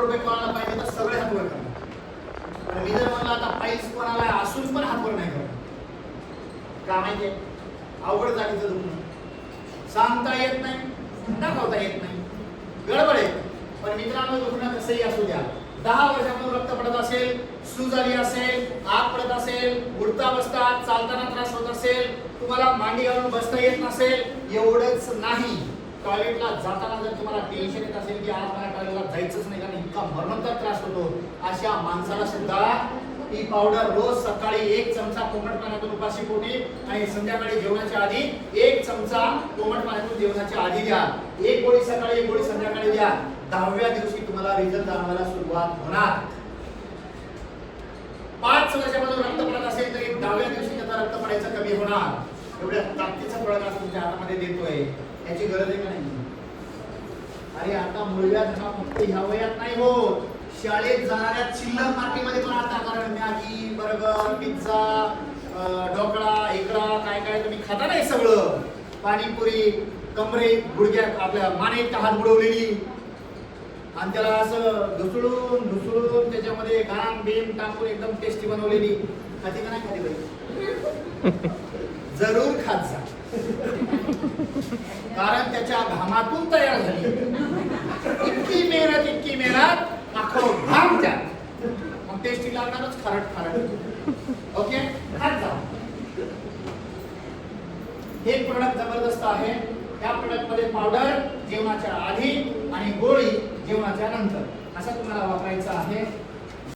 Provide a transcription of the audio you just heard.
रुपये कोणाला पाहिजे तर सगळे हात वर करणार. पण मी जर म्हणलं आता पाहिजे कोणाला असून पण हात वर नाही करणार, का माहितीये? अवघड जागेचं दुखणं, सांगता येत नाही, दाखवता येत नाही, गडबड आहे. पण मित्रांनो, दुखणं कसंही असू द्या, 10 वर्षापासून रक्त पडत असेल, सूज आली असेल, आग पडत असेल, उठता बसता चालताना त्रास होत असेल, तुम्हाला मांडी घालून बसता येत नसेल, एवढंच नाही, टॉयलेटला जाताना जर तुम्हाला टेन्शन येत असेल की आज मला टॉयलेटला जायचंच नाही कारण इतका मरणोत्तर त्रास होतो, अशा माणसाला सुद्धा ही पावडर रोज सकाळी 1 चमचा कोमट पाण्यातून उपाशी पोटी आणि संध्याकाळी जेवणाच्या आधी 1 चमचा कोमट पाण्यातून जेवणाच्या आधी द्या. 1 गोळी सकाळी 1 गोळी संध्याकाळी द्या. 10व्या दिवशी तुम्हाला रिझल्ट जाणवायला सुरुवात होणार. 5 वर्षापासून रक्त पडत असेल तरी 10व्या दिवशी त्याचा रक्त पडायचं कमी होणार. एवढ्या ताकदीचं फळ आज तुमच्या हातामध्ये देतोय, याची गरज आहे का नाही? अरे आता मुळव्याध हा फक्त ह्या वयात नाही होत, शाळेत जाणाऱ्या चिल्लर पार्टीमध्ये पण आता, कारण मॅगी, बर्गर, पिझ्झा, ढोकळा, इकडा काय काय तुम्ही खाता नाही सगळं, पाणीपुरी, कमरे गुडघ्यात आपल्या मानेत हात बुडवलेली आणि त्याला असं घुसळून त्याच्यामध्ये घाम बीम टाकून एकदम टेस्टी बनवलेली, खाती का नाही खाती बाई? जरूर खात जा, कारण त्याच्या घामातून तयार झाली. इतकी मेहनत अख्खं घाम त्यात, मग टेस्टी लागणारच, खारट. ओके, खात जा. हे प्रोडक्ट जबरदस्त आहे. या प्रोडक्ट मध्ये पावडर जेवणाच्या आधी आणि गोळी जेवणाच्या नंतर असं तुम्हाला वापरायचं आहे.